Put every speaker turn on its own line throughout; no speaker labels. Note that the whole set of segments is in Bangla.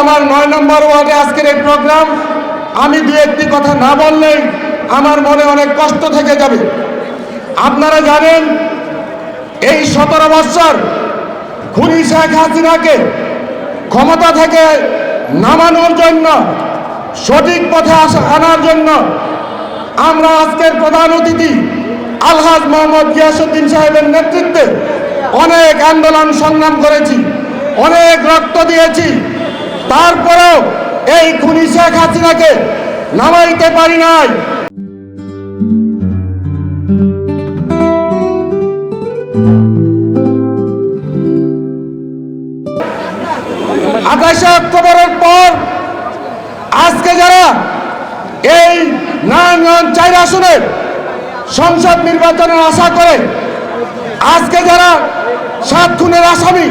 আমার ৯ নম্বর ওয়ার্ডে আজকের এই প্রোগ্রাম, আমি দু একটি কথা না বললেই আমার মনে অনেক কষ্ট থেকে যাবে। আপনারা জানেন এই ১৭ বছর খুনি শেখ হাসিনাকে ক্ষমতা থেকে নামানোর জন্য, সঠিক পথে আনার জন্য আমরা আজকের প্রধান অতিথি আলহাজ মোহাম্মদ গিয়াসউদ্দিন সাহেবের নেতৃত্বে অনেক আন্দোলন সংগ্রাম করেছি, অনেক রক্ত দিয়েছি। তারপরেও এই খুনি শেখ হাসিনাকে নামাইতে পারি নাই। ২৮ অক্টোবরের পর আজকে যারা এই নারায়ণগঞ্জ ৪ আসনের সংসদ নির্বাচনের আশা করে, আজকে যারা ৭ খুনের আসামি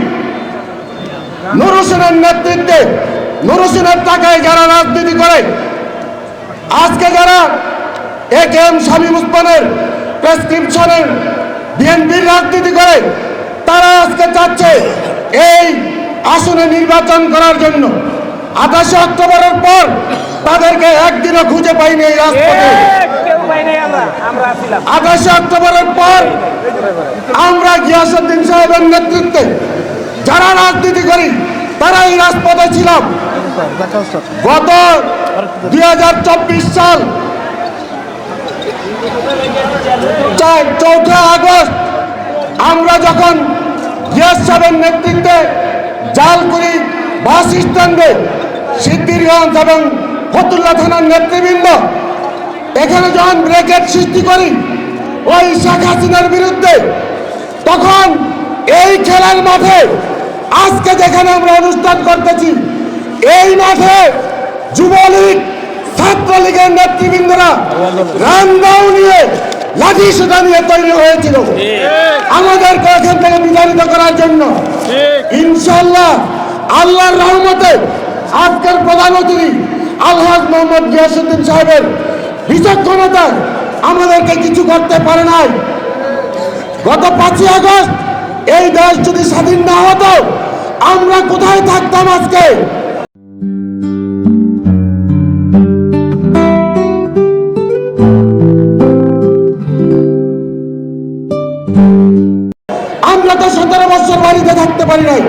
নুর হোসেনের নেতৃত্বে, নুর হোসেনের টাকায় যারা রাজনীতি করে, আজকে যারা AKM শামীম ওসমানের প্রেসক্রিপশনের বিএনপির রাজনীতি করে, তারা আজকে চাচ্ছে এই আসনে নির্বাচন করার জন্য। ২৮ অক্টোবরের পর তাদেরকে একদিনও খুঁজে পাইনি এই রাজপথে। ২৮ অক্টোবরের পর আমরা গিয়াসউদ্দিন সাহেবের নেতৃত্বে যারা রাজনীতি করি তারা এই রাজপথে ছিলাম। গত ২০২৪ সাল ৪ আগস্ট আমরা যখন গিয়াস সাহেবের নেতৃত্বে জালকুড়ি বাস স্ট্যান্ডে সিদ্ধিরগঞ্জ এবং ফতুল্লা থানার নেতৃবৃন্দ এখানে যখন ব্রেকেট সৃষ্টি করি ওই শেখ হাসিনার বিরুদ্ধে, তখন এই খেলার মাঠে আজকে যেখানে আমরা অনুষ্ঠান করতেছি, এই মাঠে যুবলীগ, ছাত্রলীগের নেতৃবৃন্দরা রামদাও নিয়ে, লাঠি সোটা নিয়ে তৈরি হয়েছিল আমাদেরকে এখান থেকে বিতাড়িত করার জন্য। ইনশাআল্লাহ আল্লাহর রহমতে আজকের প্রধান অতিথি আলহাজ মোহাম্মদ গিয়াসউদ্দিন সাহেবের বিচক্ষণতা আমাদেরকে কিছু করতে পারে নাই। গত ৫ই আগস্ট এই দেশ যদি স্বাধীন না হতো, আমরা কোথায় থাকতাম আজকে? আমরা তো ১৭ বছর বাড়িতে থাকতে পারি নাই।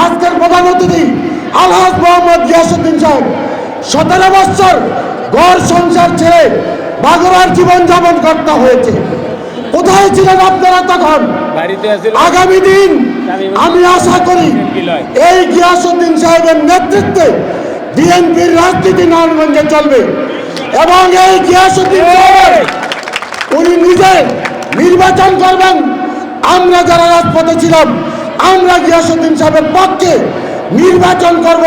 আজকের প্রধান অতিথি আলহাজ মোহাম্মদ গিয়াসউদ্দিন সাহেব ১৭ বছর ঘর সংসার ছেড়ে বাগড়ার জীবন যাপন করতে হয়েছে। কোথায় ছিলেন আপনারা তখন? আগামী দিন আমি আশা করি এই গিয়াসউদ্দিন সাহেবের নেতৃত্বে বিএনপির রাজনীতি নারায়ণগঞ্জে চলবে এবং এই গিয়াসউদ্দিন সাহেব উনি নিজে নির্বাচন করবেন। আমরা যারা রাজপথে ছিলাম, আমরা গিয়াসউদ্দিন সাহেবের পক্ষে নির্বাচন করব।